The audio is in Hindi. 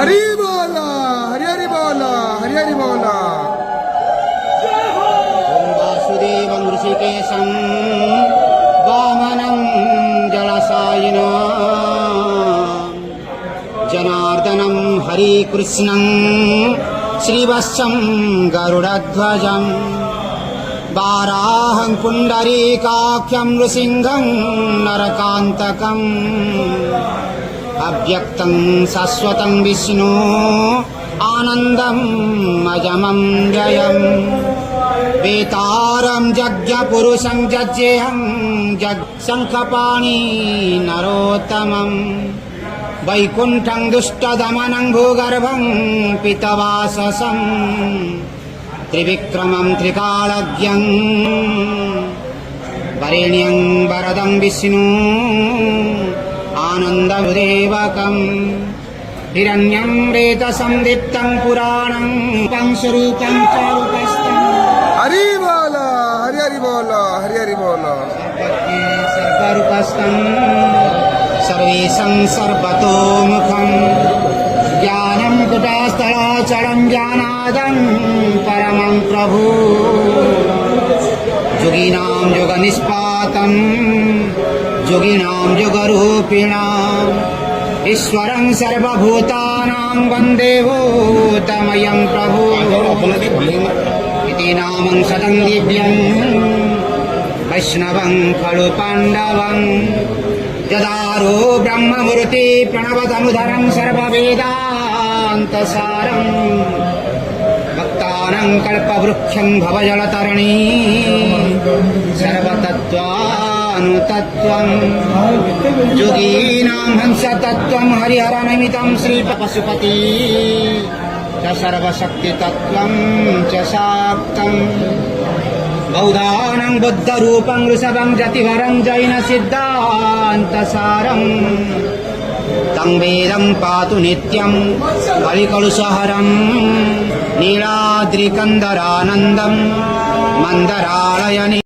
हरि बोला हरि हरि बोला हरि हरि बोला। ओम वासुदेवं ऋषिकेशं वामनं जलसायिना जनार्दनं हरिकृष्णं श्रीवत्सं गरुडध्वजं वाराहं पुण्डरीकाख्यं नृसिंहं नरकान्तकम् अव्यक्तं शाश्वतं विष्णु आनन्दम् अजमं जयम् वेतारं यज्ञपुरुषं जज्ञेहं शङ्खपाणि नरोत्तमम् वैकुण्ठं दुष्टदमनं भूगर्भं पितवाससं त्रिविक्रमं त्रिकालज्ञं वरेण्यं वरदं विष्णु आनन्ददेवकम् हिरण्यं रेतसं दीप्तं पुराणं पंचरूपं चारुकस्थं हरि बोला हरि हरि बोला हरि हरि बोला। सर्वरूपस्थं सर्वेशं सर्वतोमुखं ज्ञानं कुटस्थलाचलं ज्ञानादं परमं प्रभु योगिनां योगनिष्पातं योगिनां योगरूपिणाम् ईश्वरं सर्वभूतानां वन्दे भूतमयं प्रभु इति नामं सदं दिव्यं वैष्णवं खलु पाण्डवं यदारो ब्रह्ममूर्ति प्रणवतनुधरं सर्ववेदान्तसारं भक्तानां कल्पवृक्षं भवजलतरणी सर्वतत्त्वानुतत्त्वं योगीनां हंसतत्त्वं हरिहरनमितं श्रीपशुपति च सर्वशक्तितत्त्वं च शाक्तं बौद्धानां बुद्धरूपं वृषभं जतिवरं जैनसिद्धान्तसारं तं वेदं पातु नित्यं कलिकलुषहरं नीलाद्रिकन्दरानन्दं मन्दरालयनि